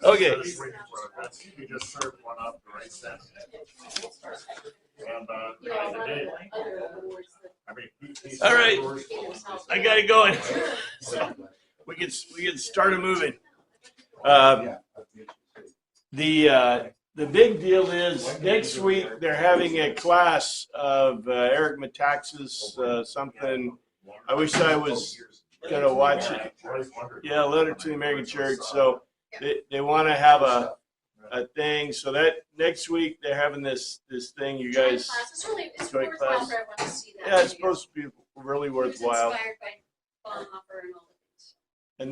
Okay. You just served one up the right second. And all right, I got it going. So we can start it moving. The big deal is next week they're having a class of Eric Metaxas, something. I wish I was gonna watch it. Yeah, Letter to the American Church. So they want to have a thing. So that next week they're having this thing. You guys, it's worthwhile for everyone to see that. yeah, it's supposed to be really worthwhile. Inspired by Bonhoeffer and all the And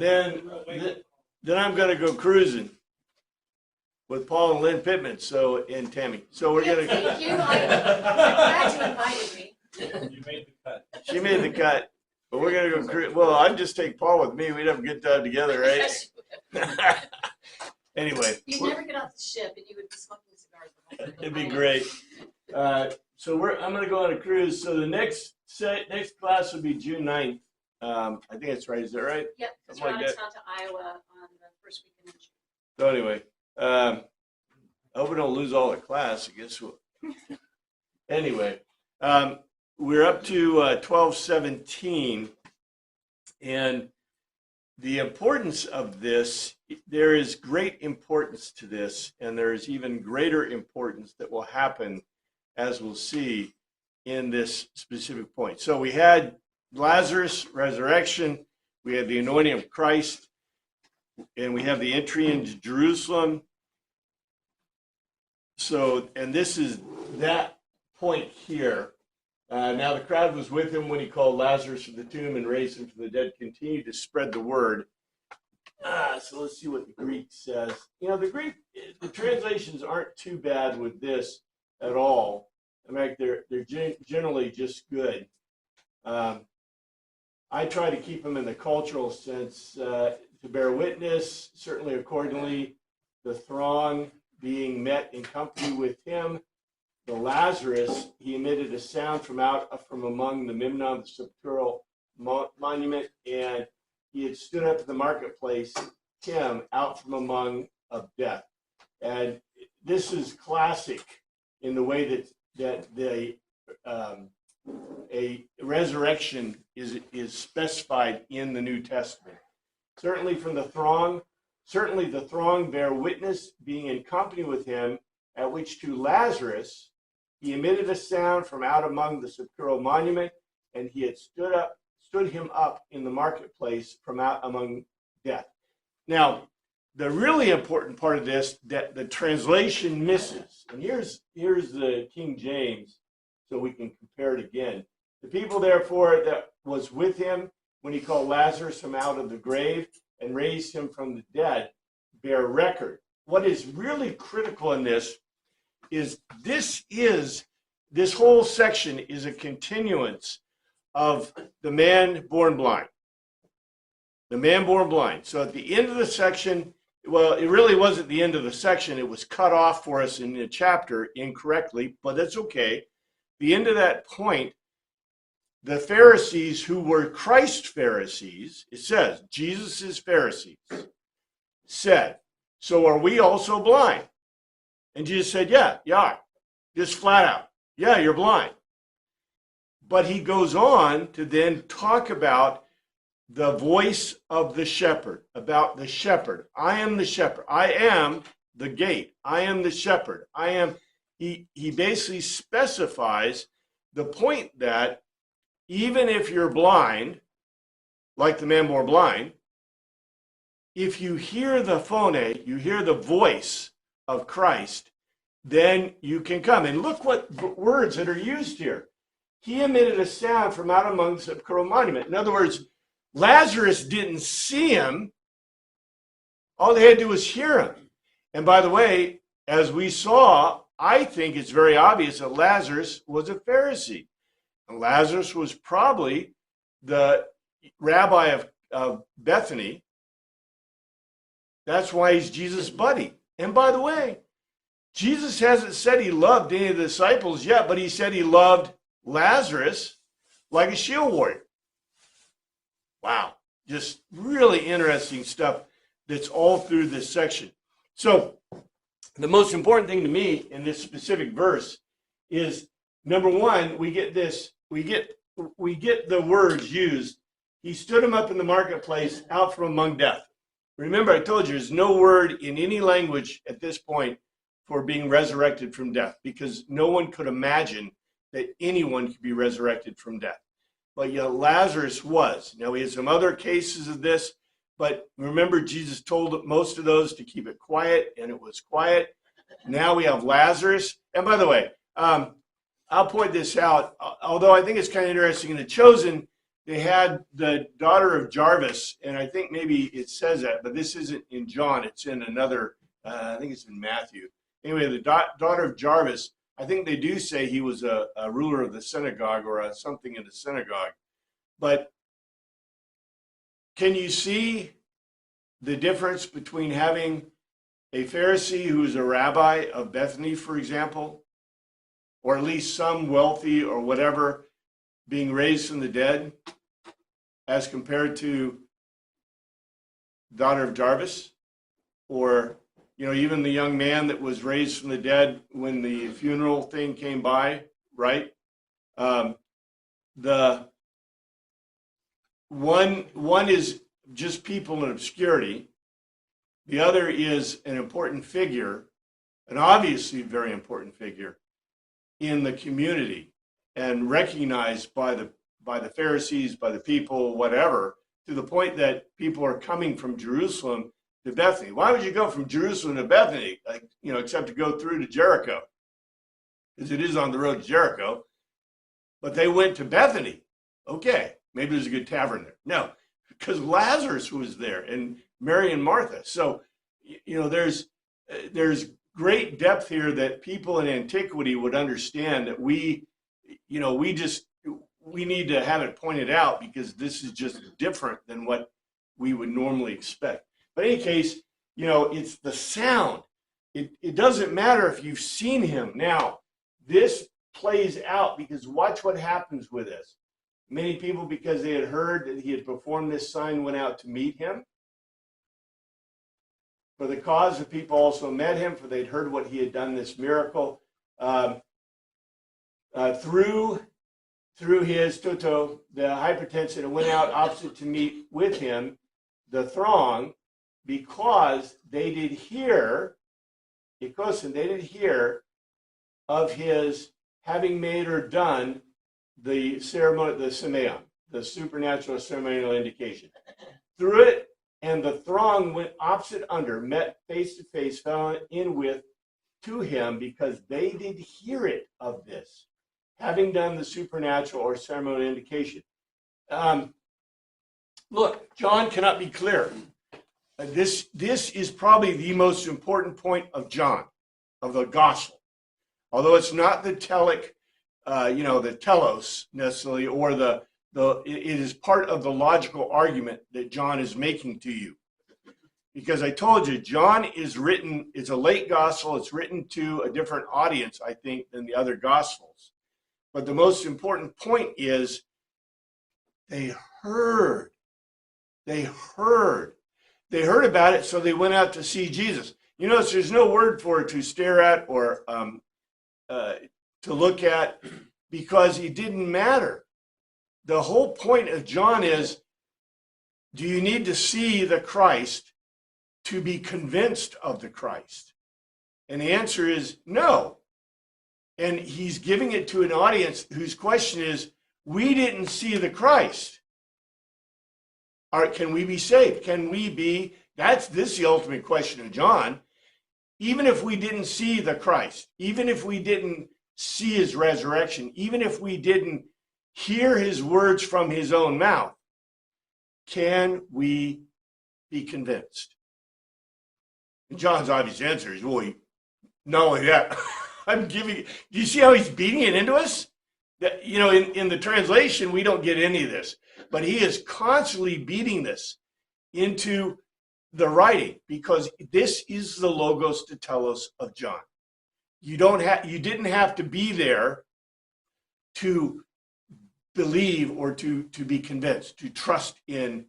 things. then I'm gonna go cruising with Paul and Lynn Pittman, and Tammy. So we're gonna. Thank you. I'm glad you invited me. you made the cut. She made the cut, but we're gonna go cruise. Well, I'd just take Paul with me. We'd have a good time together, right? Anyway, You'd never get off the ship, and you would be smoking cigars. it'd be great. So I'm gonna go on a cruise. So the next class will be June 9th. I think that's right. Is that right? Yep, because Something we're like out of town to Iowa on the first weekend in June. So anyway, I hope we don't lose all the class. I guess we'll. Anyway, we're up to 12:17, and the importance of this, there is great importance to this, and there is even greater importance that will happen, as we'll see, in this specific point. So we had Lazarus' resurrection, we had the anointing of Christ, and we have the entry into Jerusalem. So, and this is that point here. Now the crowd was with him when he called Lazarus from the tomb and raised him from the dead, continued to spread the word. So let's see what the Greek says. You know, the translations aren't too bad with this at all. In fact, they're generally just good. I try to keep them in the cultural sense, to bear witness, certainly accordingly, the throng being met in company with him. The Lazarus, he emitted a sound from among the Memnon, the sepulchral monument, and he had stood up in the marketplace, him out from among of death. And this is classic in the way that a resurrection is specified in the New Testament. Certainly the throng bear witness, being in company with him, at which to Lazarus he emitted a sound from out among the sepulchral monument, and he had stood him up in the marketplace from out among death. Now, the really important part of this that the translation misses, and here's the King James, so we can compare it again. The people, therefore, that was with him when he called Lazarus from out of the grave and raised him from the dead bear record. What is really critical in this is this whole section is a continuance of the man born blind. The man born blind. So at the end of the section, well, it really wasn't the end of the section. It was cut off for us in the chapter incorrectly, but that's okay. The end of that point, the Pharisees who were Christ Pharisees, it says, Jesus' Pharisees, said, so are we also blind? And Jesus said, yeah, just flat out. Yeah, you're blind. But he goes on to then talk about the voice of the shepherd, about the shepherd. I am the shepherd. I am the gate. I am the shepherd. He basically specifies the point that even if you're blind, like the man born blind, if you hear the phone, you hear the voice of Christ, then you can come. And look what words that are used here. He emitted a sound from out among the sepulchral monument. In other words, Lazarus didn't see him. All they had to do was hear him. And by the way, as we saw, I think it's very obvious that Lazarus was a Pharisee. And Lazarus was probably the rabbi of Bethany. That's why he's Jesus' buddy. And by the way, Jesus hasn't said he loved any of the disciples yet, but he said he loved Lazarus like a shield warrior. Wow, just really interesting stuff that's all through this section. So the most important thing to me in this specific verse is, number one, we get the words used. He stood him up in the marketplace out from among death. Remember, I told you there's no word in any language at this point for being resurrected from death, because no one could imagine that anyone could be resurrected from death. But yet Lazarus was. Now, we had some other cases of this, but remember, Jesus told most of those to keep it quiet, and it was quiet. Now we have Lazarus. And by the way, I'll point this out, although I think it's kind of interesting. In The Chosen, they had the daughter of Jarvis, and I think maybe it says that, but this isn't in John. It's in another, I think it's in Matthew. Anyway, the daughter of Jarvis, I think they do say he was a ruler of the synagogue or something in the synagogue. But can you see the difference between having a Pharisee who's a rabbi of Bethany, for example, or at least some wealthy or whatever, being raised from the dead, as compared to daughter of Jarvis, or even the young man that was raised from the dead when the funeral thing came by, right? The one is just people in obscurity. The other is an important figure, an obviously very important figure in the community, and recognized by the Pharisees, by the people, whatever, to the point that people are coming from Jerusalem to Bethany. Why would you go from Jerusalem to Bethany, except to go through to Jericho? Because it is on the road to Jericho. But they went to Bethany. Okay, maybe there's a good tavern there. No, because Lazarus was there, and Mary and Martha. So, there's great depth here that people in antiquity would understand, that we need to have it pointed out, because this is just different than what we would normally expect. But in any case, it's the sound. It doesn't matter if you've seen him. Now, this plays out, because watch what happens with this. Many people, because they had heard that he had performed this sign, went out to meet him. For the cause, the people also met him, for they'd heard what he had done, this miracle. Through his Toto, the hypertensive, and went out opposite to meet with him the throng, because they did hear, of his having made or done the ceremony, the semeon, the supernatural ceremonial indication. Through it, and the throng went opposite under, met face to face, fell in with to him, because they did hear it of this, having done the supernatural or ceremonial indication. Look, John cannot be clearer. This is probably the most important point of John, of the gospel. Although it's not the telic, the telos necessarily, or it is part of the logical argument that John is making to you. Because I told you, John is a late gospel. It's written to a different audience, I think, than the other gospels. But the most important point is they heard about it, so they went out to see Jesus. So there's no word for it to stare at or to look at, because it didn't matter. The whole point of John is, do you need to see the Christ to be convinced of the Christ? And the answer is no. And he's giving it to an audience whose question is, we didn't see the Christ. Can we be saved? This is the ultimate question of John. Even if we didn't see the Christ, even if we didn't see his resurrection, even if we didn't hear his words from his own mouth, can we be convinced? And John's obvious answer is, well, not only that, do you see how he's beating it into us? That, in the translation, we don't get any of this, but he is constantly beating this into the writing, because this is the logos to telos of John. You didn't have to be there to believe or to be convinced, to trust in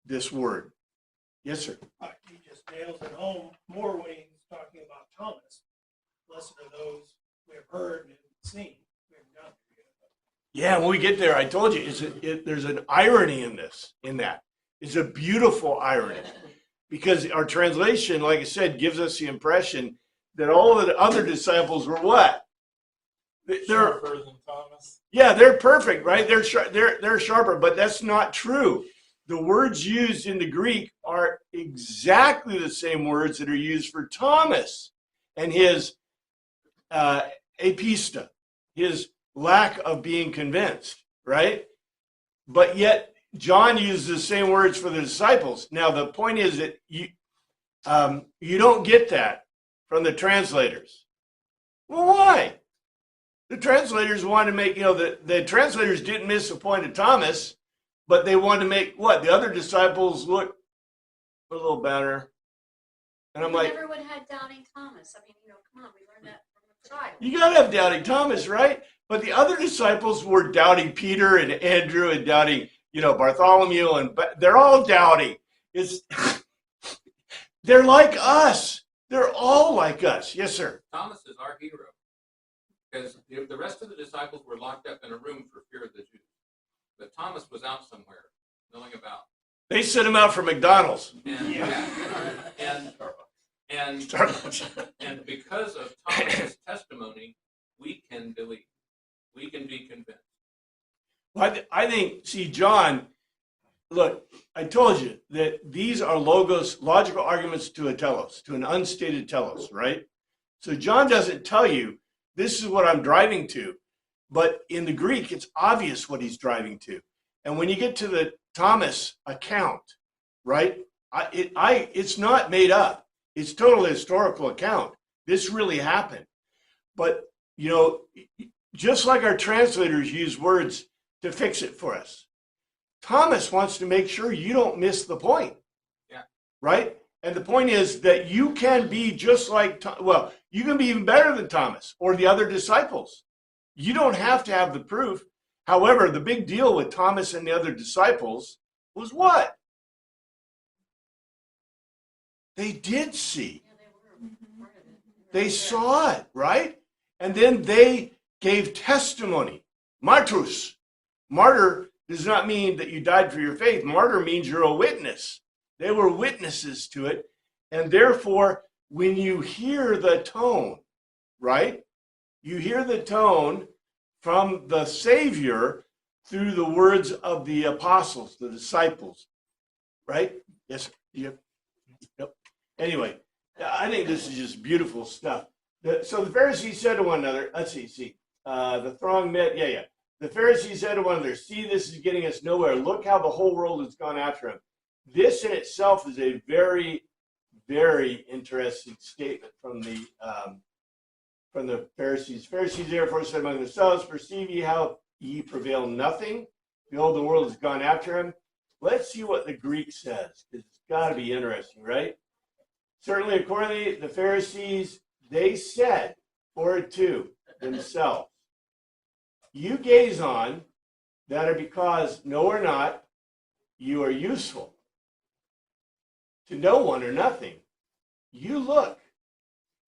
this word. Yes, sir. He just nails it home more when he man, when we get there, I told you, there's an irony in this, in that. It's a beautiful irony. Because our translation, like I said, gives us the impression that all of the other disciples were what? They're Sharper than Thomas. Yeah, they're perfect, right? They're sharper, but that's not true. The words used in the Greek are exactly the same words that are used for Thomas and his apista, his lack of being convinced, right? But yet John uses the same words for the disciples. Now the point is that you don't get that from the translators. Well, why? The translators wanted to make, the translators didn't miss the point of Thomas, but they wanted to make what? The other disciples look a little better. And I'm like, everyone had doubting Thomas. I mean, come on, we learned that from the child. you got to have doubting Thomas, right? But the other disciples were doubting Peter and Andrew and doubting, Bartholomew, and they're all doubting. They're like us. They're all like us. Yes, sir. Thomas is our hero. Because the rest of the disciples were locked up in a room for fear of the Jews. But Thomas was out somewhere, milling about. They sent him out for McDonald's. And because of Thomas's testimony, we can believe. We can be convinced. Well, I think, John, look, I told you that these are logical arguments to a telos, to an unstated telos, right? So John doesn't tell you, this is what I'm driving to. But in the Greek, it's obvious what he's driving to. And when you get to the Thomas account, right, it's not made up. It's totally historical account. This really happened. But, just like our translators use words to fix it for us, Thomas wants to make sure you don't miss the point. Yeah. Right? And the point is that you can be just like, you can be even better than Thomas or the other disciples. You don't have to have the proof. However, the big deal with Thomas and the other disciples was what? They did see. Yeah, they were part of it. They saw it, right? And then they gave testimony. Martus. Martyr does not mean that you died for your faith. Martyr means you're a witness. They were witnesses to it. And therefore, when you hear the tone, right? You hear the tone from the Savior through the words of the apostles, the disciples, right? Yes, yep. Anyway, I think this is just beautiful stuff. So the Pharisees said to one another, the throng met, The Pharisees said to one another, see, this is getting us nowhere. Look how the whole world has gone after him. This in itself is a very, very interesting statement from the Pharisees. Pharisees therefore said among themselves, perceive ye how ye prevail nothing? Behold, the world has gone after him. Let's see what the Greek says. It's got to be interesting, right? Certainly, accordingly, the Pharisees, they said, or to themselves, you gaze on that are because no or not, you are useful to no one or nothing. You look,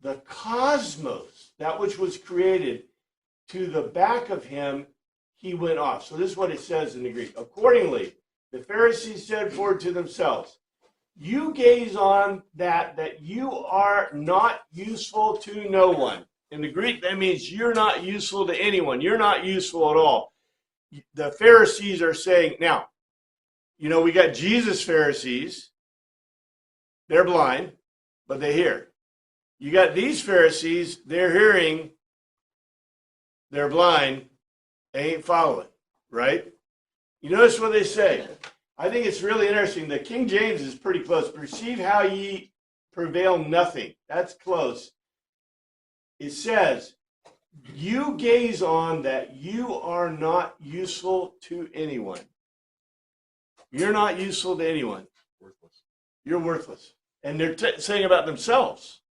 the cosmos, that which was created, to the back of him, he went off. So this is what it says in the Greek. Accordingly, the Pharisees said forward to themselves, you gaze on that you are not useful to no one. In the Greek, that means you're not useful to anyone. You're not useful at all. The Pharisees are saying, now, we got Jesus Pharisees. They're blind, but they hear. You got these Pharisees, they're hearing, they're blind, they ain't following, right? You notice what they say. I think it's really interesting. The King James is pretty close. Perceive how ye prevail nothing. That's close. It says, you gaze on that you are not useful to anyone. You're not useful to anyone. Worthless. You're worthless. And they're saying about themselves.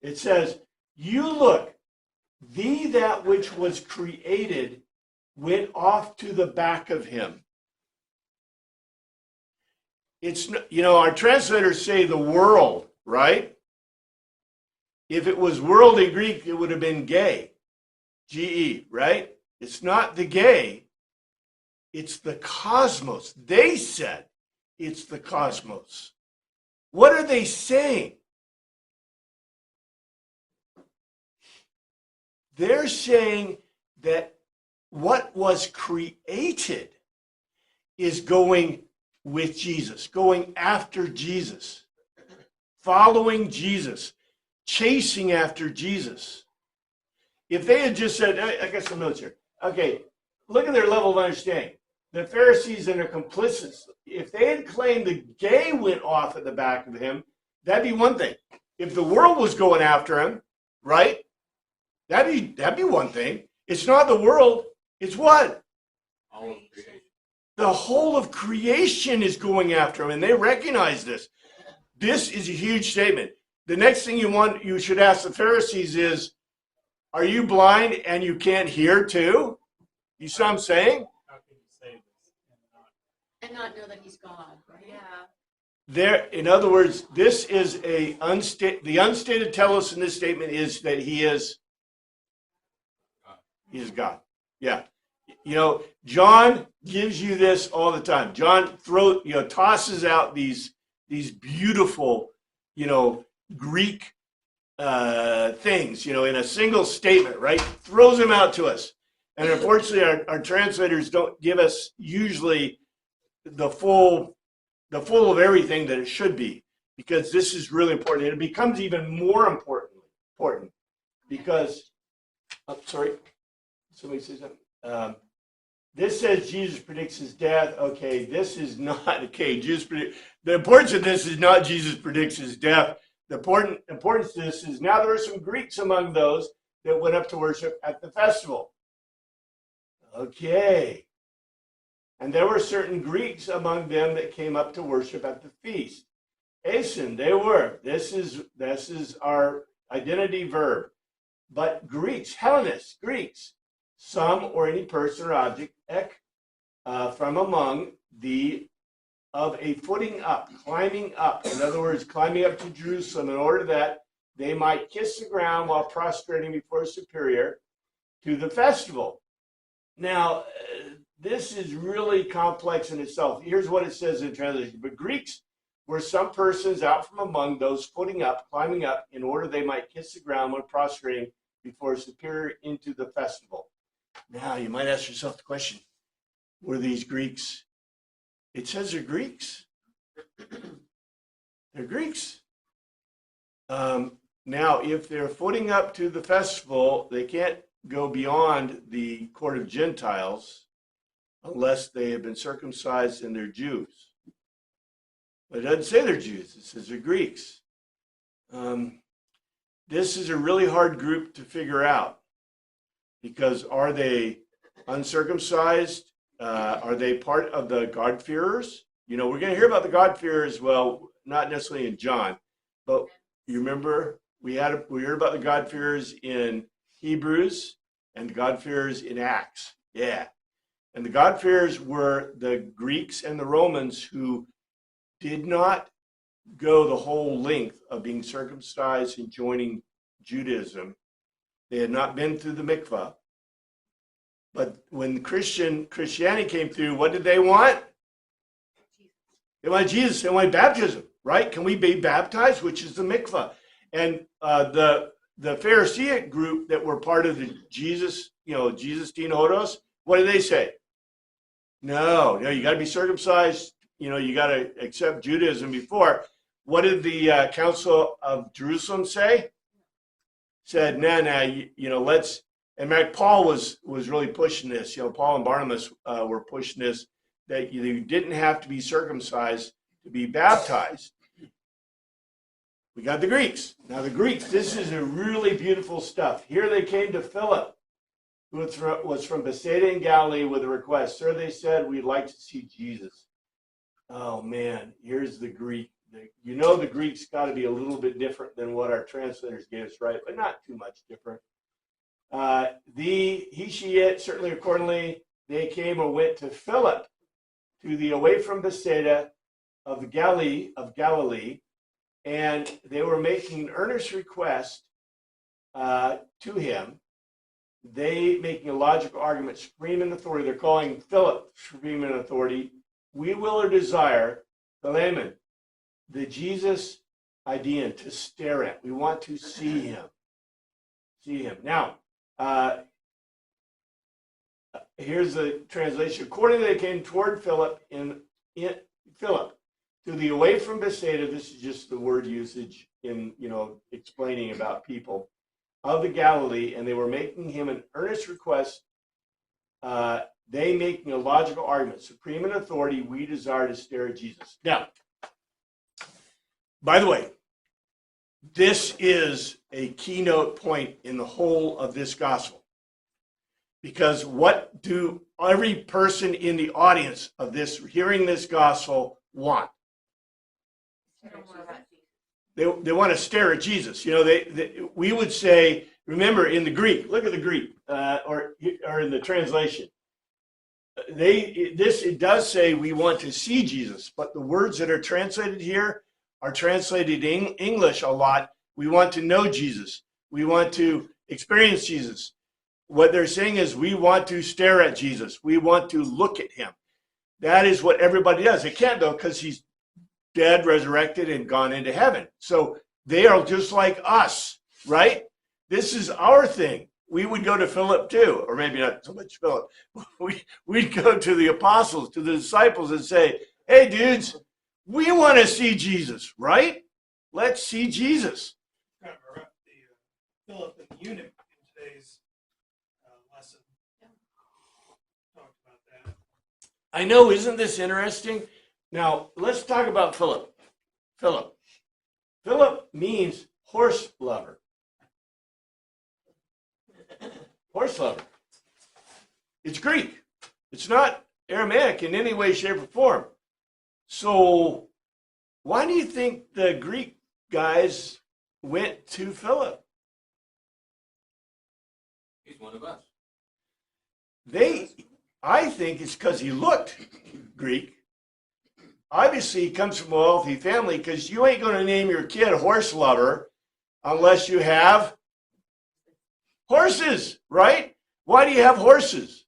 It says, you look, that which was created went off to the back of him. It's, our translators say the world, right? If it was world in Greek, it would have been gay, G-E, right? It's not the gay, It's the cosmos. They said it's the cosmos. What are they saying? They're saying that what was created is going with Jesus, going after Jesus, following Jesus, chasing after Jesus. If they had just said, I got some notes here. Okay, look at their level of understanding. The Pharisees and their complicits, if they had claimed the gay went off at the back of him, that'd be one thing. If the world was going after him, right? That'd be one thing. It's not the world. It's what? All of creation. The whole of creation is going after him, and they recognize this. This is a huge statement. The next thing you should ask the Pharisees is, are you blind and you can't hear too? You see what I'm saying? How can you say this And not know that he's God, right? There, in other words, this is the unstated telos in this statement is that he is God. Yeah. You know, John gives you this all the time. John tosses out these beautiful, Greek things, in a single statement, right? Throws them out to us. And unfortunately, our translators don't give us usually the full of everything that it should be, because this is really important. And it becomes even more important because, sorry, somebody say something. This says Jesus predicts his death. Okay, this is not, okay, the importance of this is not Jesus predicts his death. The importance of this is now there were some Greeks among those that went up to worship at the festival. Okay. And there were certain Greeks among them that came up to worship at the feast. Asin, they were. This is our identity verb. But Greeks, Hellenists, Greeks, some or any person or object, from among of a footing up, climbing up. In other words, climbing up to Jerusalem in order that they might kiss the ground while prostrating before superior to the festival. Now, this is really complex in itself. Here's what it says in translation. But Greeks were some persons out from among those footing up, climbing up, in order they might kiss the ground when prostrating before superior into the festival. Now, you might ask yourself the question, were these Greeks? It says they're Greeks. They're Greeks. Now, if they're footing up to the festival, they can't go beyond the court of Gentiles unless they have been circumcised and they're Jews. But it doesn't say they're Jews. It says they're Greeks. This is a really hard group to figure out, because are they uncircumcised? Are they part of the God-fearers? We're going to hear about the God-fearers, well, not necessarily in John, but you remember we heard about the God-fearers in Hebrews and the God-fearers in Acts. Yeah. And the God-fearers were the Greeks and the Romans who did not go the whole length of being circumcised and joining Judaism. They had not been through the mikvah. But when Christianity came through, what did they want? They wanted Jesus. They wanted baptism, right? Can we be baptized? Which is the mikvah. And the Pharisaic group that were part of the Jesus Tinodos, what did they say? No, you got to be circumcised. You got to accept Judaism before. What did the Council of Jerusalem say? Said, let's. In fact, Paul was really pushing this. Paul and Barnabas were pushing this, that you didn't have to be circumcised to be baptized. We got the Greeks. Now the Greeks, this is a really beautiful stuff. Here they came to Philip, who was from Bethsaida in Galilee, with a request. Sir, they said, we'd like to see Jesus. Oh man, here's the Greek. The Greek's got to be a little bit different than what our translators gave us, right? But not too much different. He, she, it, certainly accordingly, they came or went to Philip, to the away from Bethsaida of Galilee, and they were making an earnest request to him they making a logical argument, supreme in authority. They're calling Philip supreme in authority. We will or desire, Philemon, the Jesus idea to stare at. We want to see him. See him. Now, here's the translation. Accordingly, they came toward Philip Philip to the away from Bethsaida. This is just the word usage in explaining about people of the Galilee, and they were making him an earnest request. They making a logical argument. Supreme in authority, we desire to stare at Jesus. Now, by the way, this is a keynote point in the whole of this gospel. Because what do every person in the audience of this, hearing this gospel, want? They want to stare at Jesus. We would say, remember in the Greek, look at the Greek, or in the translation. It does say we want to see Jesus, but the words that are translated here are translated in English a lot. We want to know Jesus. We want to experience Jesus. What they're saying is we want to stare at Jesus. We want to look at him. That is what everybody does. They can't though, because he's dead, resurrected, and gone into heaven. So they are just like us, right? This is our thing. We would go to Philip too, or maybe not so much Philip. We'd go to the apostles, to the disciples and say, hey, dudes, we want to see Jesus, right? Let's see Jesus. Philip and the eunuch in today's lesson talked about that. I know, isn't this interesting? Now, let's talk about Philip. Philip means horse lover. Horse lover. It's Greek. It's not Aramaic in any way, shape, or form. So why do you think the Greek guys went to Philip? He's one of us. I think it's because he looked Greek. Obviously, he comes from a wealthy family, because you ain't going to name your kid horse lover unless you have horses, right? Why do you have horses?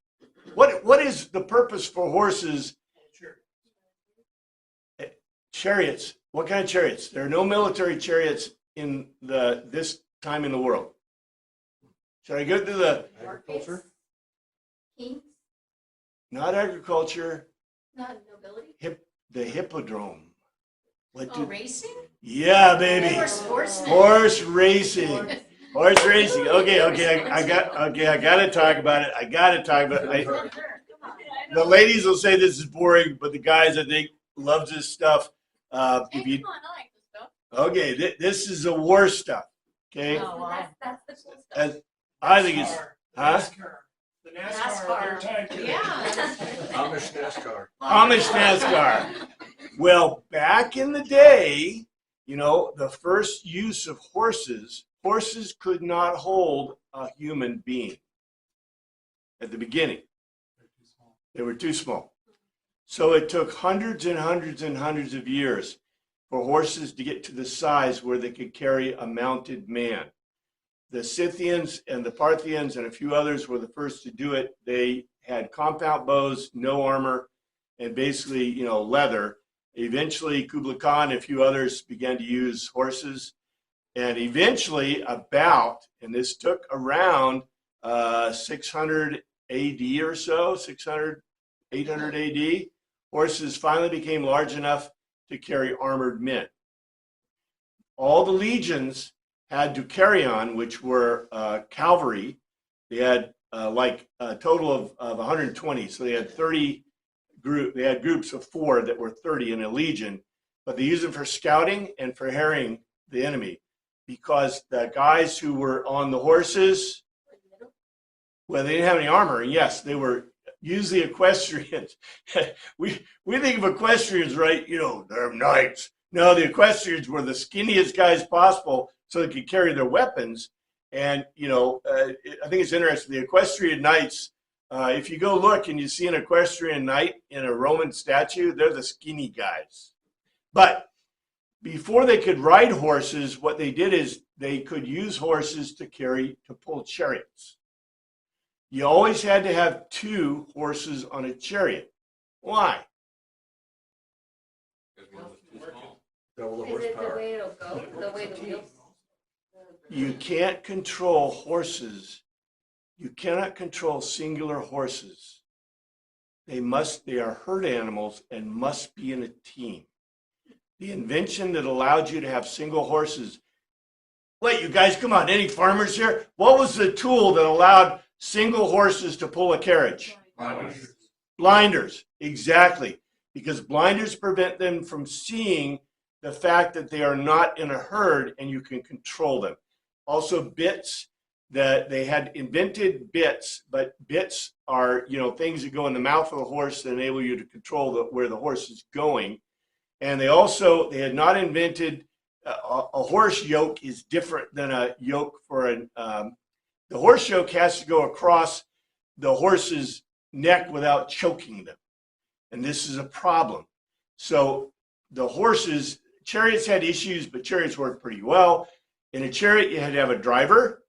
What is the purpose for horses? Chariots. What kind of chariots? There are no military chariots in this time in the world. Should I go through the Agriculture? Kings? not agriculture, Not nobility? the hippodrome? Racing? Yeah, baby. Horsemen. Horse racing. Horse racing. Okay. I got to talk about it. The ladies will say this is boring, but the guys, I think, loves this stuff. Hey, come on, I like this stuff. Okay, this is the war stuff. Okay, That's the cool stuff. and I think it's NASCAR. The NASCAR. NASCAR. Yeah. Amish NASCAR. Well, back in the day, the first use of horses could not hold a human being. At the beginning, they were too small. So it took hundreds and hundreds and hundreds of years for horses to get to the size where they could carry a mounted man. The Scythians and the Parthians and a few others were the first to do it. They had compound bows, no armor, and basically, leather. Eventually, Kublai Khan and a few others began to use horses. And eventually, and this took around 600 AD or so, 600, 800 AD, horses finally became large enough to carry armored men. All the legions had to carry on, which were cavalry. They had a total of 120. So they had 30 they had groups of 4 that were 30 in a legion, but they used them for scouting and for harrying the enemy, because the guys who were on the horses, well, they didn't have any armor. And yes, they were usually equestrians. we think of equestrians, right? They're knights. No, the equestrians were the skinniest guys possible, so they could carry their weapons. And, I think it's interesting. The equestrian knights, if you go look and you see an equestrian knight in a Roman statue, they're the skinny guys. But before they could ride horses, what they did is they could use horses to pull chariots. You always had to have 2 horses on a chariot. Why? Because one was too small. Double the Is it the horsepower. way it'll go, the way the wheels? You can't control horses. You cannot control singular horses. They are herd animals and must be in a team. The invention that allowed you to have single horses. Wait, you guys, come on, any farmers here? What was the tool that allowed single horses to pull a carriage? Blinders, exactly. Because blinders prevent them from seeing the fact that they are not in a herd and you can control them. Also bits, that they had invented bits, but bits are, things that go in the mouth of the horse that enable you to control where the horse is going. And they had not invented a horse yoke is different than a yoke for the horse yoke has to go across the horse's neck without choking them. And this is a problem. So the chariots had issues, but chariots worked pretty well. In a chariot, you had to have a driver,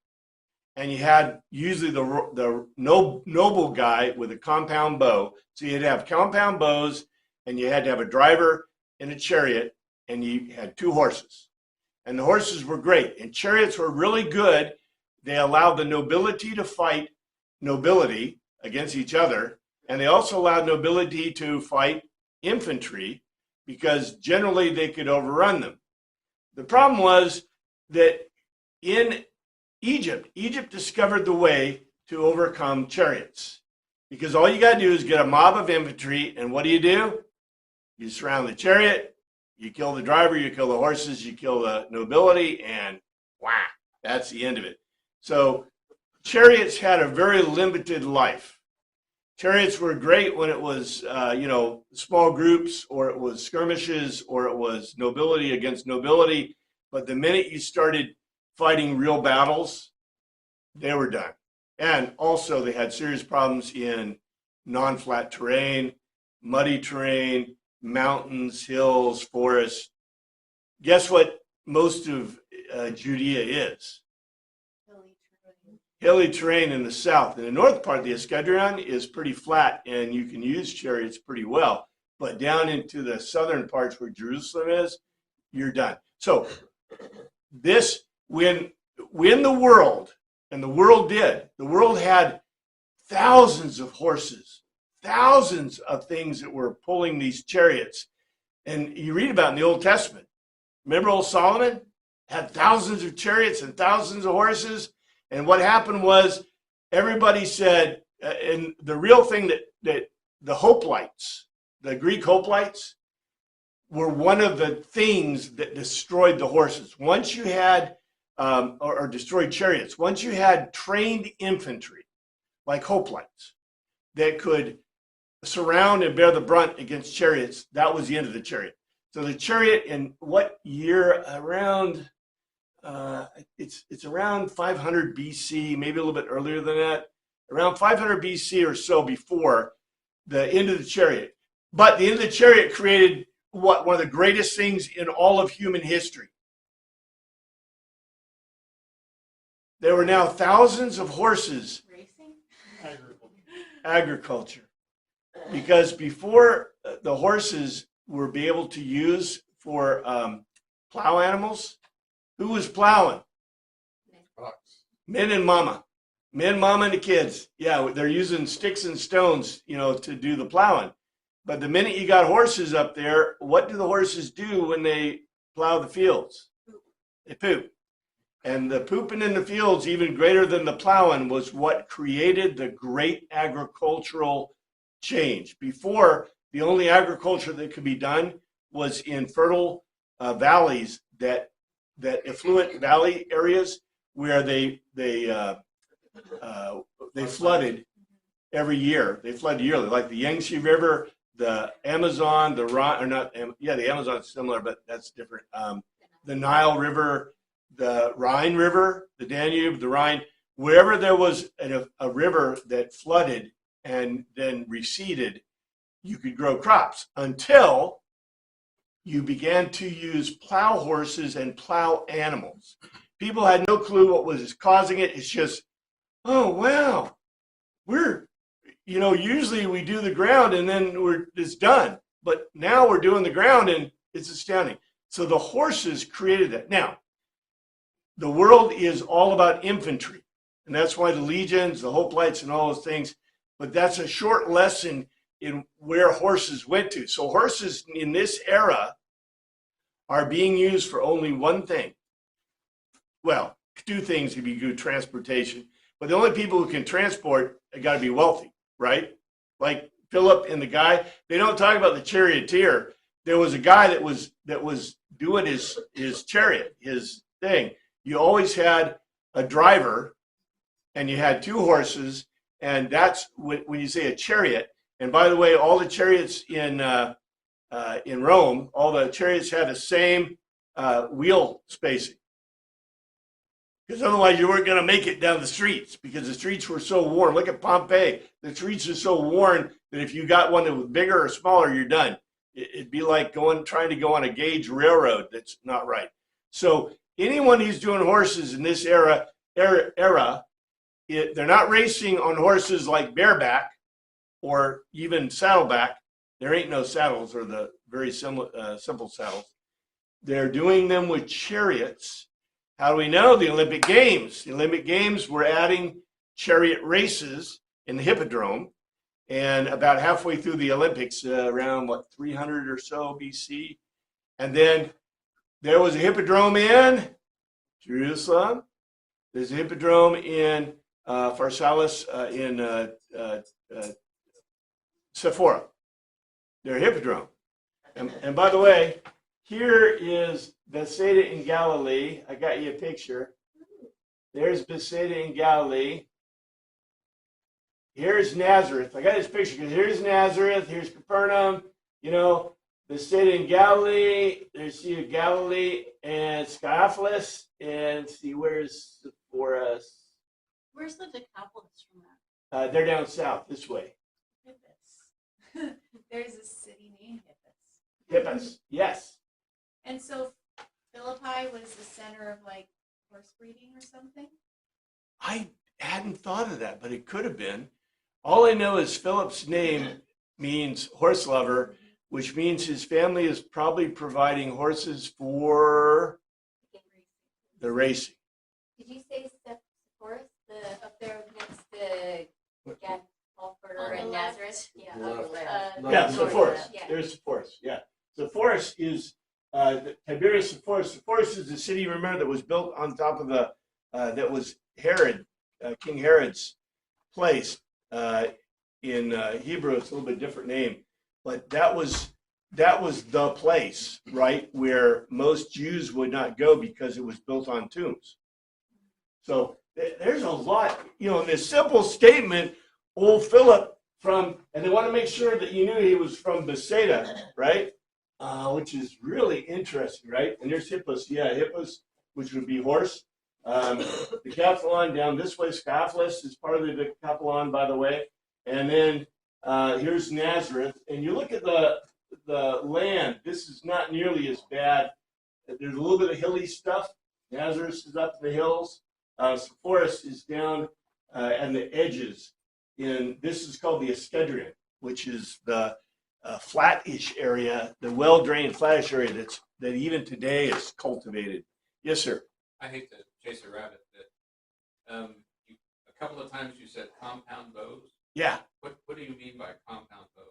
and you had usually the noble guy with a compound bow. So you had to have compound bows, and you had to have a driver in a chariot, and you had 2 horses. And the horses were great. And chariots were really good. They allowed the nobility to fight nobility against each other. And they also allowed nobility to fight infantry because generally they could overrun them. The problem was that in Egypt discovered the way to overcome chariots. Because all you got to do is get a mob of infantry, and what do? You surround the chariot, you kill the driver, you kill the horses, you kill the nobility, and whack, that's the end of it. So chariots had a very limited life. Chariots were great when it was, small groups, or it was skirmishes, or it was nobility against nobility. But the minute you started fighting real battles, they were done. And also they had serious problems in non-flat terrain, muddy terrain, mountains, hills, forests. Guess what most of Judea is? Hilly terrain in the south. In the north part of the Escadrion is pretty flat, and you can use chariots pretty well. But down into the southern parts where Jerusalem is, you're done. So this, when the world, and the world had thousands of horses, thousands of things that were pulling these chariots. And you read about in the Old Testament. Remember old Solomon had thousands of chariots and thousands of horses. And what happened was everybody said, and the real thing that the hoplites, the Greek hoplites, were one of the things that destroyed the horses. Once you had, or destroyed chariots, once you had trained infantry, like hoplites, that could surround and bear the brunt against chariots, that was the end of the chariot. So the chariot in what year? Around, it's around 500 BC, maybe a little bit earlier than that. Around 500 BC or so before the end of the chariot. But the end of the chariot created one of the greatest things in all of human history. There were now thousands of horses. Racing? Agriculture. Because before the horses were be able to use for plow animals, who was plowing? Men and mama. Men, mama, and the kids. Yeah, they're using sticks and stones, to do the plowing. But the minute you got horses up there, what do the horses do when they plow the fields? They poop. And the pooping in the fields, even greater than the plowing, was what created the great agricultural change. Before, the only agriculture that could be done was in fertile valleys, that affluent valley areas where they flooded every year. They flood yearly, like the Yangtze River, the Amazon, the Amazon is similar, but that's different. The Nile River, the Rhine River, the Danube, the Rhine, wherever there was a river that flooded and then receded, you could grow crops until you began to use plow horses and plow animals. People had no clue what was causing it. It's just, oh, wow, we're, usually we do the ground and then it's done. But now we're doing the ground and it's astounding. So the horses created that. Now, the world is all about infantry. And that's why the legions, the hoplites, and all those things. But that's a short lesson in where horses went to. So horses in this era are being used for only one thing. Well, two things if you do transportation. But the only people who can transport got to be wealthy, right? Like Philip and the guy. They don't talk about the charioteer. There was a guy that was doing his chariot, his thing. You always had a driver, and you had two horses, and that's when you say a chariot. And by the way, all the chariots in Rome, all the chariots had the same wheel spacing, because otherwise you weren't going to make it down the streets, because the streets were so worn. Look at Pompeii. The streets are so worn that if you got one that was bigger or smaller, you're done. It'd be like trying to go on a gauge railroad that's not right. So anyone who's doing horses in this era, they're not racing on horses like bareback or even saddleback. There ain't no saddles, or the very simple saddles. They're doing them with chariots. How do we know? The Olympic Games. The Olympic Games were adding chariot races in the hippodrome. And about halfway through the Olympics, around 300 or so BC. And then there was a hippodrome in Jerusalem. There's a hippodrome in Pharsalis, in Sephora. They're a hippodrome. And by the way, here is Bethsaida in Galilee. I got you a picture. There's Bethsaida in Galilee. Here's Nazareth. I got this picture because here's Nazareth, here's Capernaum, Bethsaida in Galilee. There's Sea of Galilee and Scaphlas. And see, where's Sephora? Where's the Decapolis from that? They're down south this way. Hippus. There's a city named Hippus. Hippus, yes. And so Philippi was the center of horse breeding or something? I hadn't thought of that, but it could have been. All I know is Philip's name means horse lover, which means his family is probably providing horses for the racing. Did you say Sepphoris, up there next to Galford and Nazareth? Yeah. Yeah, Sepphoris. Yeah. There's Sepphoris. Yeah. Sepphoris is Tiberias Sepphoris. Sepphoris is the city, remember, that was built on top of that was Herod, King Herod's place. In Hebrew, it's a little bit different name, but that was the place, right, where most Jews would not go because it was built on tombs. So there's a lot, in this simple statement, old Philip and they want to make sure that you knew he was from Bethsaida, right? Which is really interesting, right? And there's Hippus, Hippus, which would be horse. The Decathlon down this way, Scaphlas is part of the Decathlon, by the way. And then here's Nazareth. And you look at the land, this is not nearly as bad. There's a little bit of hilly stuff. Nazareth is up in the hills. Sepphoris is down at the edges. This is called the Escedrian, which is the flat-ish area, the well-drained flat-ish area that even today is cultivated. Yes, sir. I hate to chase a rabbit, but a couple of times you said compound bows. Yeah. What do you mean by compound bows?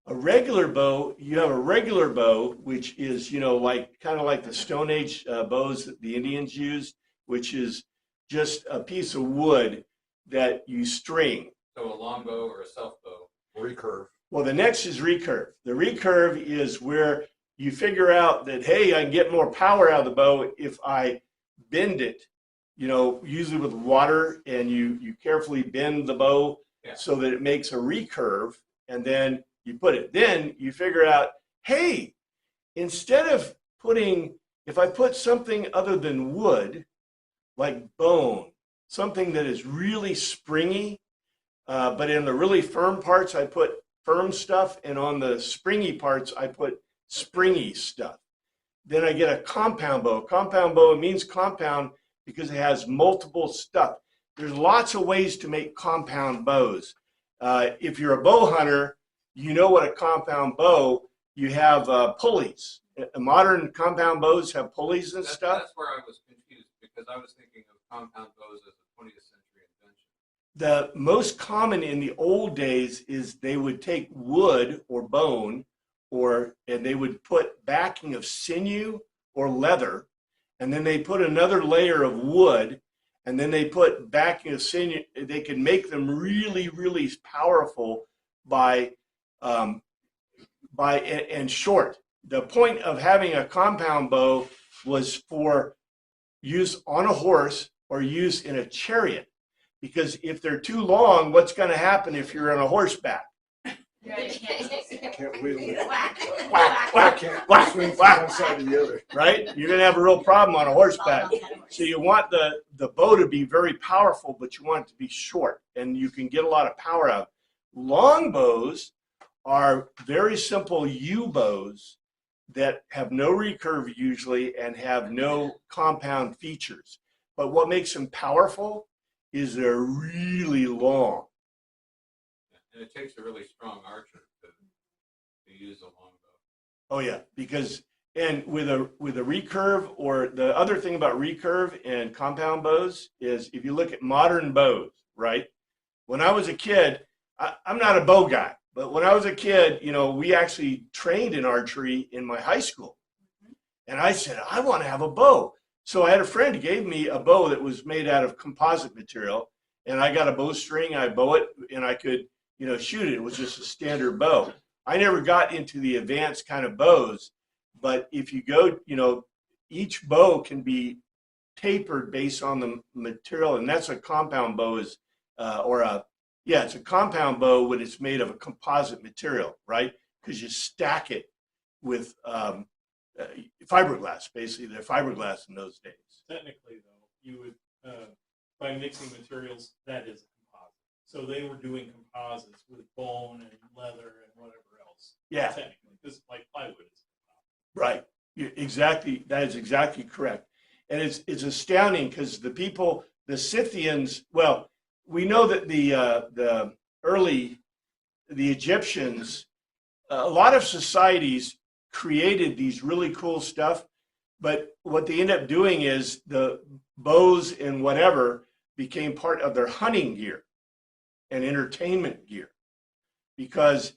A regular bow, you have a regular bow, which is, kind of like the Stone Age bows that the Indians used, which is just a piece of wood that you string. So a long bow or a self bow? Recurve. Well, the next is recurve. The recurve is where you figure out that, hey, I can get more power out of the bow if I bend it, usually with water, and you carefully bend the bow so that it makes a recurve, and then you put it. Then you figure out, hey, instead of if I put something other than wood, like bone, something that is really springy, but in the really firm parts, I put firm stuff, and on the springy parts, I put springy stuff. Then I get a compound bow. Compound bow, it means compound because it has multiple stuff. there's lots of ways to make compound bows. If you're a bow hunter, you know what a compound bow, you have pulleys. Modern compound bows have pulleys and stuff. That's where I was confused, because I was thinking of compound bows as a 20th century invention. The most common in the old days is they would take wood or bone, and they would put backing of sinew or leather, and then they put another layer of wood, and then they put backing of sinew. They could make them really, really powerful by and short. The point of having a compound bow was for use on a horse or use in a chariot. Because if they're too long, what's going to happen if you're on a horseback? Can't wheel it. Whack, whack, whack, Swing from whack, one side to the other. right? You're going to have a real problem on a horseback. So you want the bow to be very powerful, but you want it to be short, and you can get a lot of power out. Long bows are very simple yew bows that have no recurve usually and have no compound features. But what makes them powerful is they're really long. And it takes a really strong archer to use a longbow. Oh yeah, because and with a recurve, or the other thing about recurve and compound bows is if you look at modern bows, right? When I was a kid, I'm not a bow guy, but when I was a kid, you know, we actually trained in archery in my high school. And I said, I want to have a bow. So I had a friend who gave me a bow that was made out of composite material, and I got a bowstring, I bow it, and I could, you know, shoot it. It was just a standard bow. I never got into the advanced kind of bows, but if you go, you know, each bow can be tapered based on the material, and that's a compound bow is, it's a compound bow when it's made of a composite material, right? Because you stack it with fiberglass, basically. They're fiberglass in those days. Technically, though, you would, by mixing materials, that is a composite. So they were doing composites with bone and leather and whatever else. Yeah. Technically, because like plywood is Right. Exactly. That is exactly correct. And it's astounding because the Scythians, well, we know that the Egyptians, a lot of societies created these really cool stuff, but what they end up doing is the bows and whatever became part of their hunting gear and entertainment gear, because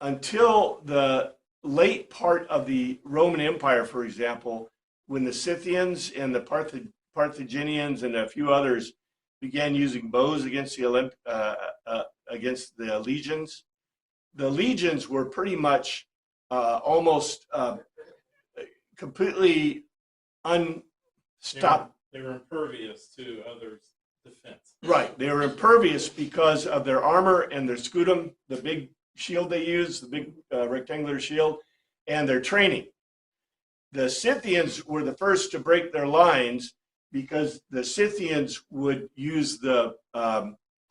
until the late part of the Roman Empire, for example, when the Scythians and the Carthaginians and a few others began using bows against the legions were pretty much almost completely unstopped. they were impervious to others' defense. Right, they were impervious because of their armor and their scutum, the big shield they use, the big rectangular shield, and their training. The Scythians were the first to break their lines because the Scythians would use the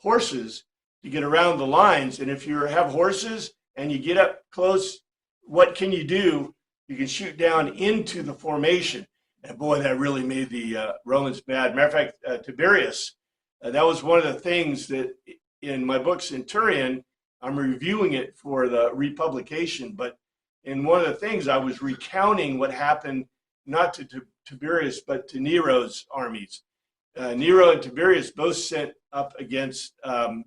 horses to get around the lines. And if you have horses and you get up close, what can you do? You can shoot down into the formation. And boy, that really made the Romans mad. Matter of fact, Tiberius, that was one of the things that in my book Centurion, I'm reviewing it for the republication, but in one of the things I was recounting what happened not to Tiberius, but to Nero's armies. Nero and Tiberius both sent up against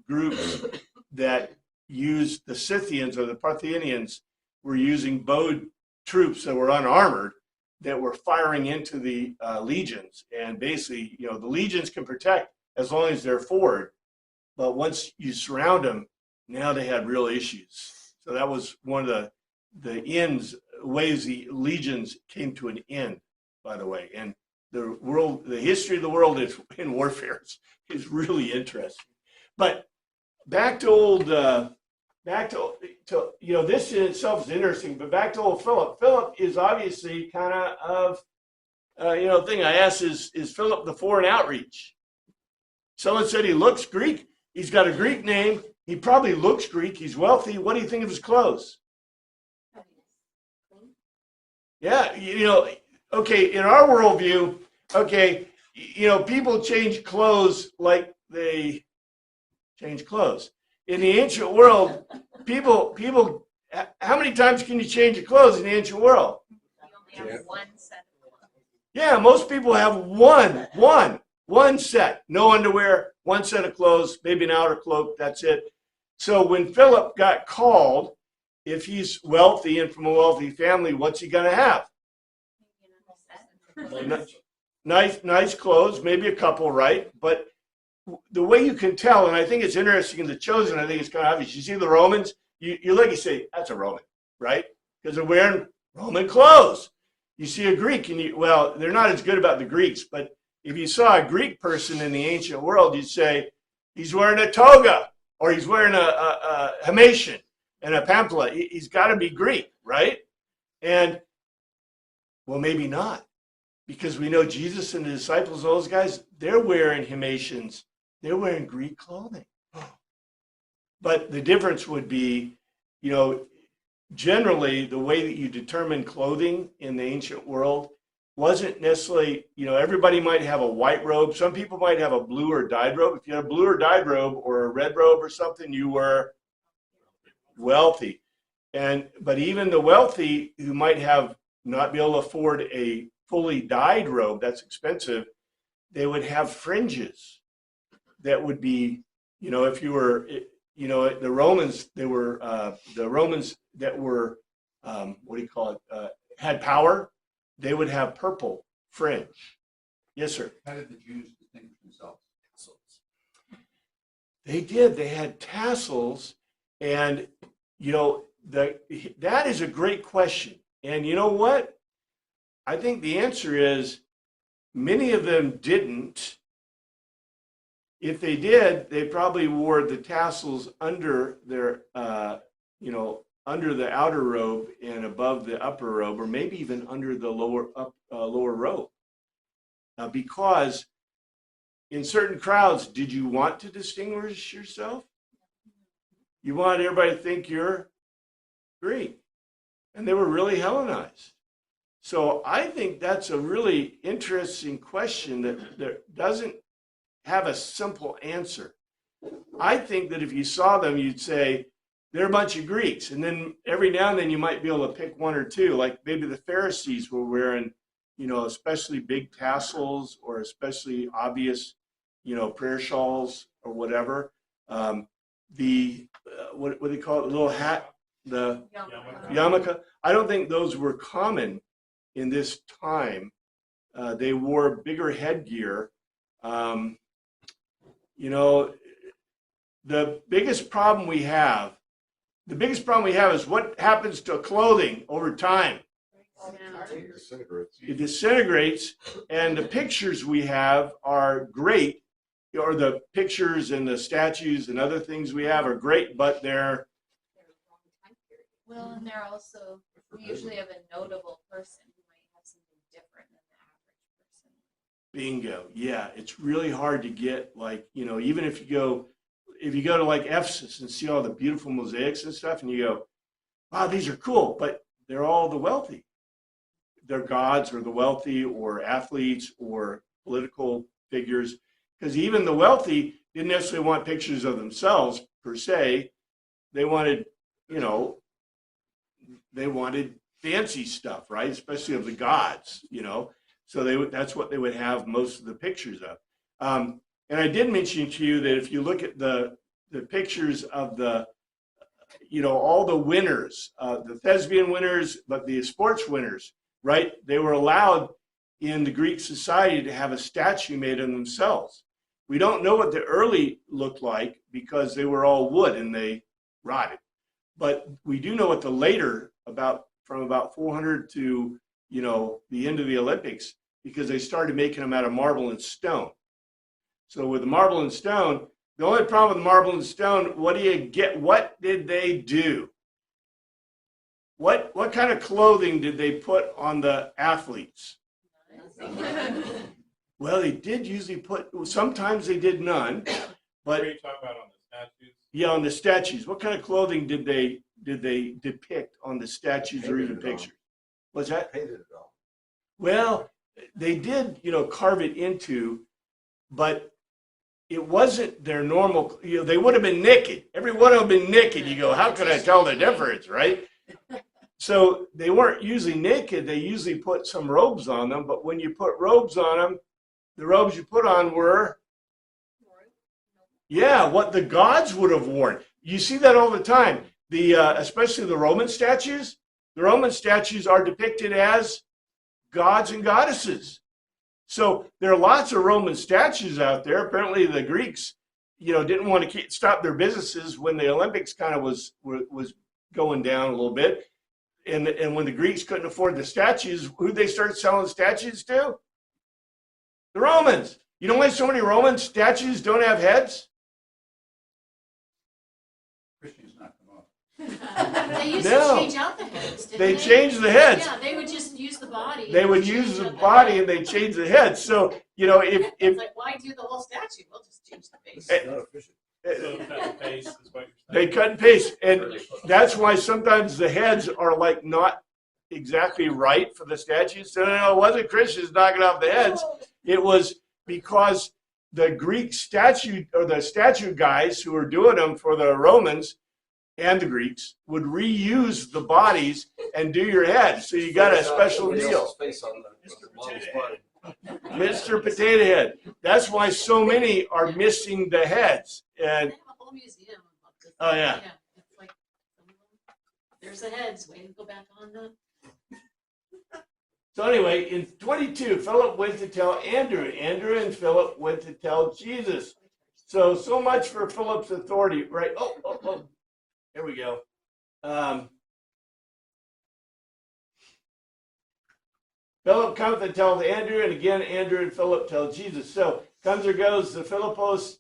groups that used the Scythians, or the Parthians were using bowed troops that were unarmored that were firing into the legions. And basically, you know, the legions can protect as long as they're forward, but once you surround them, now they had real issues. So that was one of the ways the legions came to an end, by the way. And the history of the world in warfare is really interesting. But back to you know, this in itself is interesting, but back to old Philip. Philip is obviously kind of thing I asked is Philip the foreign outreach? Someone said he looks Greek. He's got a Greek name. He probably looks Greek. He's wealthy. What do you think of his clothes? Yeah, you know, okay, in our worldview, okay, you know, people change clothes like they change clothes. In the ancient world, people, how many times can you change your clothes in the ancient world? You only have one set of clothes. Yeah, most people have one set. No underwear, one set of clothes, maybe an outer cloak, that's it. So when Philip got called, if he's wealthy and from a wealthy family, what's he going to have? Nice clothes, maybe a couple, right? But the way you can tell, and I think it's interesting in the Chosen, I think it's kind of obvious. You see the Romans, you look, you say, that's a Roman, right? Because they're wearing Roman clothes. You see a Greek, and well, they're not as good about the Greeks, but if you saw a Greek person in the ancient world, you'd say, he's wearing a toga, or he's wearing a Hamatian and a pamphlet. He's got to be Greek, right? And, well, maybe not. Because we know Jesus and the disciples, those guys, they're wearing Hamatians. They're wearing Greek clothing. But the difference would be, generally the way that you determine clothing in the ancient world wasn't necessarily, everybody might have a white robe. Some people might have a blue or dyed robe. If you had a blue or dyed robe or a red robe or something, you were wealthy. But even the wealthy who might have not be able to afford a fully dyed robe, that's expensive, they would have fringes that would be, if you were, the Romans, they were, the Romans that were, had power, they would have purple fringe. Yes, sir. How did the Jews distinguish themselves? They did. They had tassels, and, that is a great question. And you know what? I think the answer is many of them didn't. If they did, they probably wore the tassels under their, under the outer robe and above the upper robe, or maybe even under the lower robe. Because in certain crowds, did you want to distinguish yourself? You wanted everybody to think you're Greek. And they were really Hellenized. So I think that's a really interesting question that doesn't have a simple answer. I think that if you saw them, you'd say, they're a bunch of Greeks. And then every now and then you might be able to pick one or two, like maybe the Pharisees were wearing, especially big tassels or especially obvious, prayer shawls or whatever. What do they call it? The little hat, the yarmulke. I don't think those were common in this time. They wore bigger headgear. The biggest problem we have is what happens to clothing over time. It disintegrates, and the pictures we have are great, or the pictures and the statues and other things we have are great, but they're Well, and they're also, we usually have a notable person who might have something different than the average person. bingo. Yeah, it's really hard to get, like, even if you go to like Ephesus and see all the beautiful mosaics and stuff, and you go, wow, these are cool, but they're all the wealthy. They're gods or the wealthy or athletes or political figures, because even the wealthy didn't necessarily want pictures of themselves per se. They wanted, they wanted fancy stuff, right? Especially of the gods, So that's what they would have most of the pictures of. And I did mention to you that if you look at the pictures of the, all the winners, the thespian winners, but the sports winners, right? They were allowed in the Greek society to have a statue made of themselves. We don't know what the early looked like because they were all wood and they rotted. But we do know what the later, from about 400 to, the end of the Olympics, because they started making them out of marble and stone. So with the marble and stone, the only problem with marble and stone, what do you get? What did they do? What kind of clothing did they put on the athletes? Well, they did usually sometimes they did none, What but are you talking about on the statues? yeah, on the statues. What kind of clothing did they depict on the statues or even pictures? Was that? Painted it all. Well, they did, carve it into, but it wasn't their normal, they would have been naked. Every one of them been naked. You go, how could I tell the difference, right? So they weren't usually naked. They usually put some robes on them. But when you put robes on them, the robes you put on were, yeah, what the gods would have worn. You see that all the time. Especially the Roman statues. The Roman statues are depicted as gods and goddesses. So there are lots of Roman statues out there. Apparently the Greeks, didn't want to stop their businesses when the Olympics kind of was going down a little bit. And when the Greeks couldn't afford the statues, who'd they start selling statues to? The Romans. You know why so many Roman statues don't have heads? Christians knock them off. They used to No. change out the heads, didn't They they? changed the heads. Yeah, they would just use the body. They would and use change the out body head. and they change the heads. So, if It's like, why do the whole statue? We'll just change the face. Not efficient. So cut and paste is what you're they saying. cut and paste, and that's why sometimes the heads are like not exactly right for the statues. So it wasn't Christians knocking off the heads. It was because the Greek statue or the statue guys who were doing them for the Romans and the Greeks would reuse the bodies and do your head. So you got a special deal. Face on the model's body. Mr. Potato Head. That's why so many are missing the heads. They And have a whole museum of this. Oh, yeah. It's like, there's the heads waiting to go back on them. so anyway, in 22, Philip went to tell Andrew. Andrew and Philip went to tell Jesus. So much for Philip's authority, right? Oh. Here we go. Philip comes and tells Andrew, and again, Andrew and Philip tell Jesus. So comes or goes the Philippos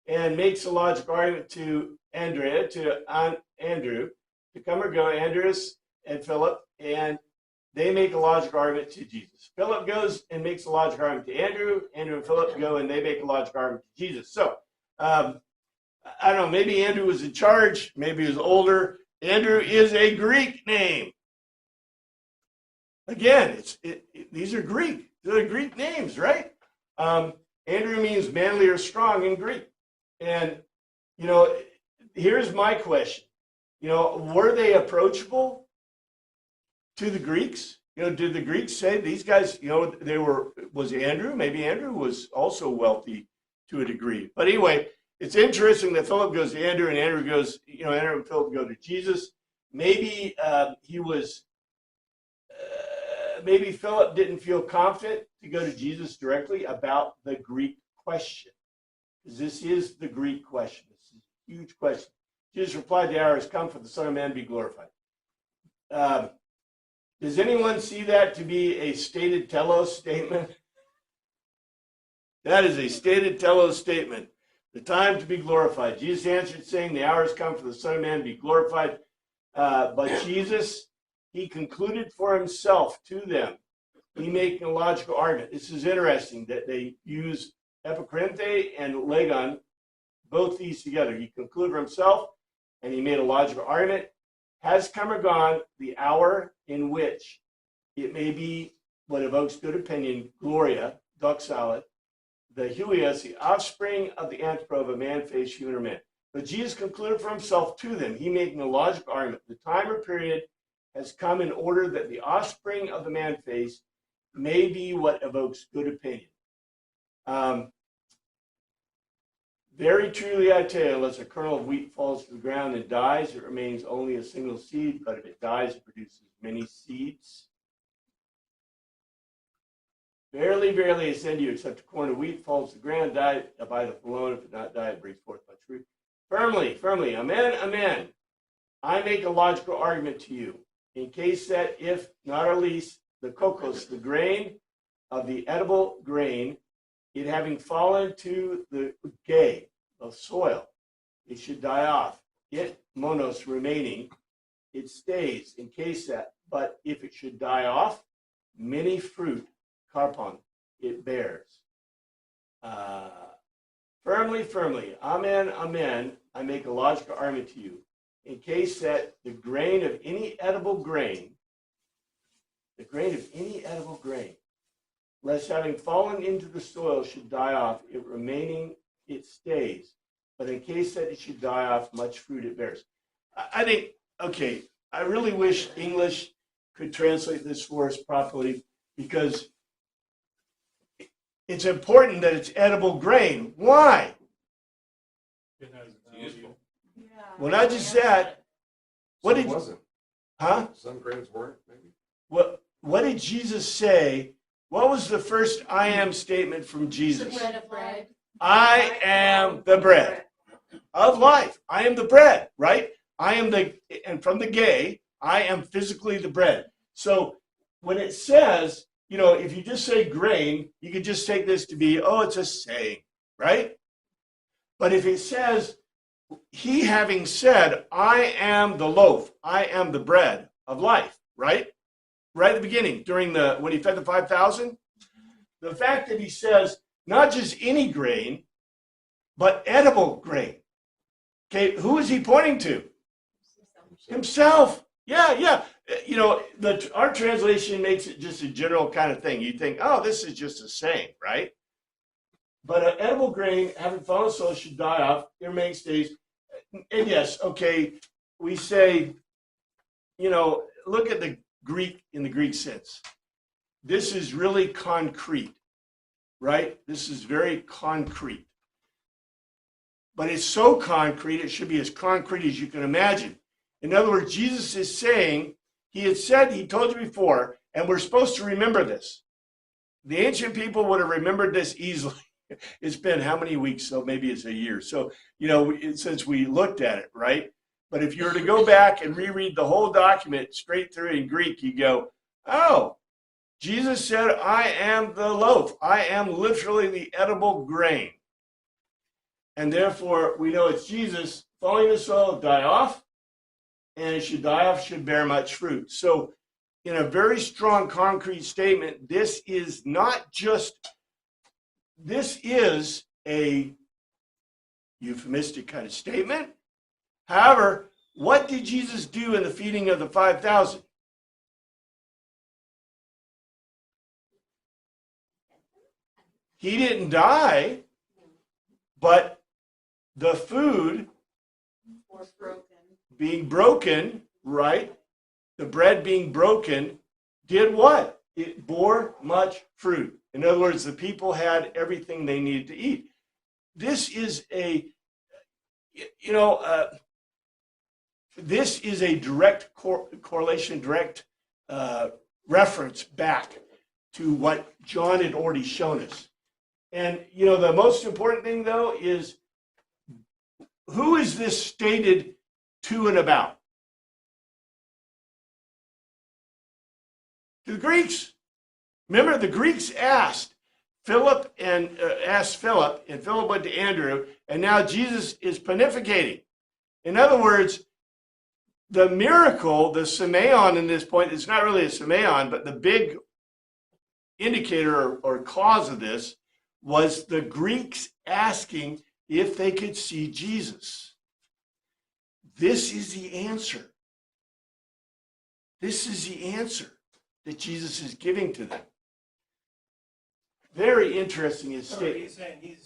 and makes a logical argument to Andrew, to come or go, Andreas and Philip, and they make a logical argument to Jesus. Philip goes and makes a logical argument to Andrew. Andrew and Philip go and they make a logical argument to Jesus. So, I don't know, maybe Andrew was in charge, maybe he was older. Andrew is a Greek name. Again, these are Greek. They're Greek names, right? Andrew means manly or strong in Greek. And, here's my question. Were they approachable to the Greeks? Did the Greeks say these guys, was Andrew? Maybe Andrew was also wealthy to a degree. But anyway, it's interesting that Philip goes to Andrew and Andrew goes, Andrew and Philip go to Jesus. Maybe maybe Philip didn't feel confident to go to Jesus directly about the Greek question. Because this is the Greek question. This is a huge question. Jesus replied, the hour has come for the Son of Man to be glorified. Does anyone see that to be a stated telos statement? That is a stated telos statement. The time to be glorified. Jesus answered, saying, the hour has come for the Son of Man to be glorified. But Jesus, he concluded for himself to them. He making a logical argument. This is interesting that they use epikrente and legon, both these together. He concluded for himself, and he made a logical argument. Has come or gone the hour in which it may be what evokes good opinion, gloria, doxalit, the huios, the offspring of the anthropo of a man-faced human or man. But Jesus concluded for himself to them, he making a logical argument. The time or period has come in order that the offspring of the man-face may be what evokes good opinion. Very truly I tell you, unless a kernel of wheat falls to the ground and dies, it remains only a single seed, but if it dies, it produces many seeds. Verily, verily, I say to you, except a corn of wheat falls to the ground, die, abideth alone. If it not die, it brings forth much fruit. Firmly, firmly, amen, amen. I make a logical argument to you, in case that if, not at least, the kokos, the grain of the edible grain, it having fallen to the gay of soil, it should die off. It, monos, remaining, it stays, in case that, but if it should die off, many fruit, carpon, it bears. Firmly, firmly, amen, amen, I make a logical argument to you, in case that the grain of any edible grain, lest having fallen into the soil should die off, it remaining it stays. But in case that it should die off, much fruit it bears. I think, okay, I really wish English could translate this for us properly, because it's important that it's edible grain. Why? It has It's useful. Well, not just that. What Some did, wasn't. huh? Some grains weren't, maybe. What did Jesus say? What was the first I am statement from Jesus? Bread of bread. I am the bread of life. I am the bread, right? And from the gay, I am physically the bread. So when it says, if you just say grain, you could just take this to be, oh, it's a saying, right? But if it says, he having said, I am the loaf, I am the bread of life, right? Right at the beginning, when he fed the 5,000, the fact that he says, not just any grain, but edible grain. Okay, who is he pointing to? Himself. Yeah. Our translation makes it just a general kind of thing. You think, oh, this is just a saying, right? But an edible grain, having fallen soul, should die off. It remains stays. And yes, okay, we say, look at the Greek in the Greek sense. This is really concrete, right? This is very concrete. But it's so concrete, it should be as concrete as you can imagine. In other words, Jesus is saying, he told you before, and we're supposed to remember this. The ancient people would have remembered this easily. It's been how many weeks? So maybe it's a year. So, since we looked at it, right? But if you were to go back and reread the whole document straight through in Greek, you go, oh, Jesus said, I am the loaf. I am literally the edible grain. And therefore, we know it's Jesus falling in the soil, die off, and it should die off, should bear much fruit. So in a very strong, concrete statement, this is a euphemistic kind of statement. However, what did Jesus do in the feeding of the 5,000? He didn't die, but the food Or broken. being broken, right? The bread being broken did what? It bore much fruit. In other words, the people had everything they needed to eat. This is a direct correlation, direct reference back to what John had already shown us. And, the most important thing, though, is who is this stated to and about? To the Greeks. Remember, the Greeks asked Philip, and Philip went to Andrew, and now Jesus is pontificating. In other words, the miracle, the semeion in this point, it's not really a semeion, but the big indicator or cause of this was the Greeks asking if they could see Jesus. This is the answer. This is the answer that Jesus is giving to them. Very interesting his So statement. he's saying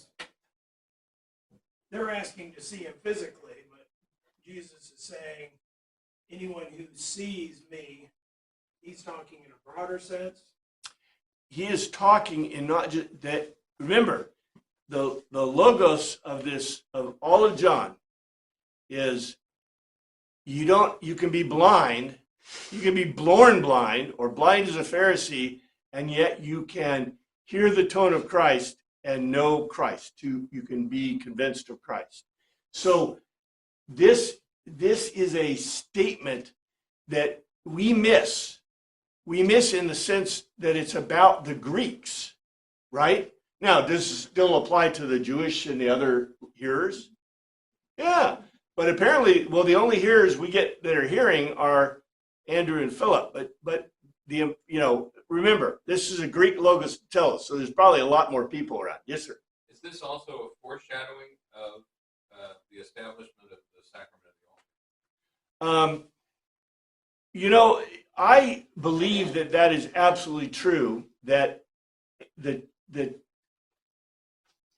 they're asking to see him physically, but Jesus is saying, anyone who sees me, he's talking in a broader sense. He is talking in not just that. Remember, the logos of all of John is you can be blind, you can be born blind or blind as a Pharisee, and yet you can hear the tone of Christ and know Christ. You can be convinced of Christ. So this is a statement that we miss. We miss in the sense that it's about the Greeks, right? Now, does this still apply to the Jewish and the other hearers? Yeah, but apparently, the only hearers we get that are hearing are Andrew and Philip. But remember, this is a Greek logos to tell us, so there's probably a lot more people around. Yes, sir. Is this also a foreshadowing of the establishment of the sacrament of the altar? I believe that is absolutely true. That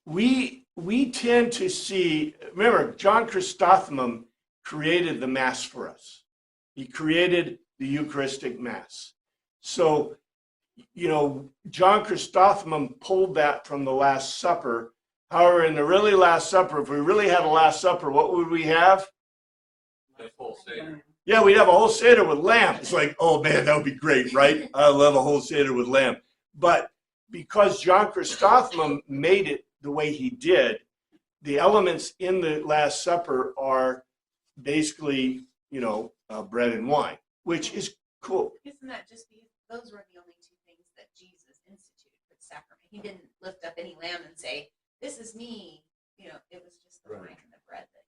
we we tend to see, remember, John Chrysostom created the Mass for us. He created the Eucharistic Mass. So, John Chrysostom pulled that from the Last Supper. However, in the really Last Supper, if we really had a Last Supper, what would we have? The full Seder. Yeah, we'd have a whole Seder with lamb. It's like, oh man, that would be great, right? I love a whole Seder with lamb. But because John Chrysostom made it the way he did, the elements in the Last Supper are basically, bread and wine, which is cool. Isn't that just because those were the only two things that Jesus instituted for the sacrament? He didn't lift up any lamb and say, "This is me." It was just the wine and the bread that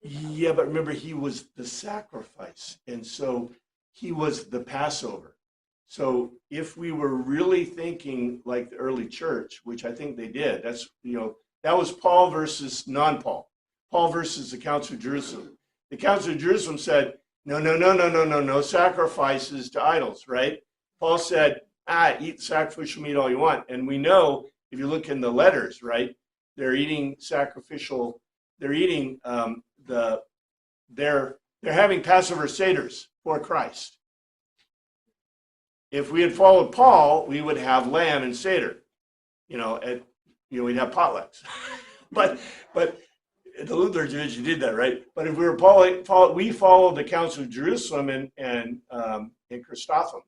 Yeah, but remember, he was the sacrifice, and so he was the Passover. So if we were really thinking like the early church, which I think they did, that was Paul versus non-Paul. Paul versus the Council of Jerusalem. The Council of Jerusalem said, no sacrifices to idols, right? Paul said, eat sacrificial meat all you want. And we know, if you look in the letters, right, they're eating sacrificial, they're eating, they're having Passover Seders for Christ. If we had followed Paul, we would have lamb and Seder, we'd have potlucks. but the Lutheran tradition did that, right? But if we were we followed the Council of Jerusalem and in Chrysostom.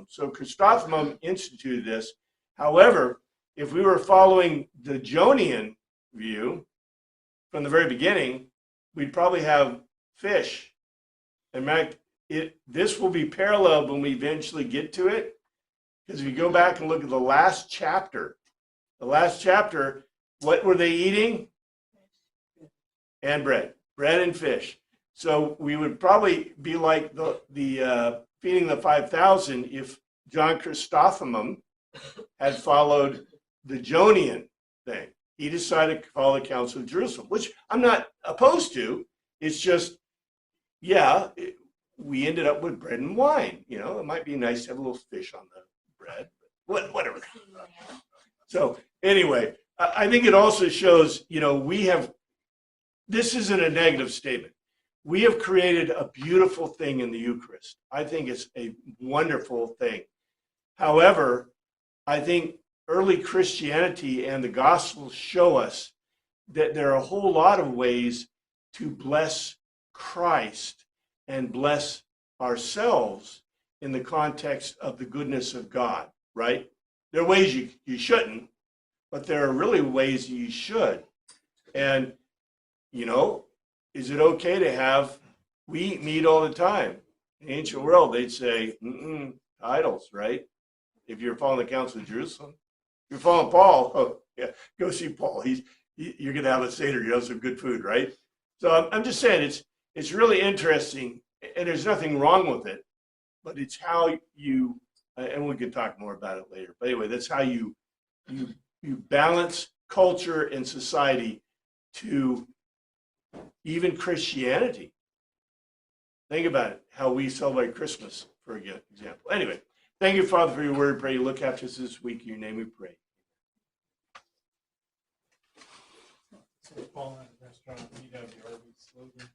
So Chrysostom instituted this. However, if we were following the Jonian view from the very beginning, we'd probably have fish. In fact, this will be paralleled when we eventually get to it, because if you go back and look at the last chapter, what were they eating? And bread and fish. So we would probably be like the feeding the 5,000 if John Chrysostom had followed the Jonian thing. He decided to follow the Council of Jerusalem, which I'm not opposed to. It's just, we ended up with bread and wine. It might be nice to have a little fish on the bread, but whatever. So anyway, I think it also shows, this isn't a negative statement. We have created a beautiful thing in the Eucharist. I think it's a wonderful thing. However, I think early Christianity and the Gospels show us that there are a whole lot of ways to bless Christ and bless ourselves in the context of the goodness of God, right? There are ways you shouldn't, but there are really ways you should. And, is it okay to we eat meat all the time? In the ancient world, they'd say, idols, right? If you're following the Council of Jerusalem. If you're following Paul, go see Paul. You're going to have a Seder, some good food, right? So I'm just saying it's really interesting, and there's nothing wrong with it, but it's how you, and we can talk more about it later. But anyway, that's how you balance culture and society to even Christianity. Think about it, how we celebrate Christmas, for example. Anyway, thank you, Father, for your word. Pray you look after us this week. In your name we pray. So we're calling at the restaurant, we have the Arby's slogan.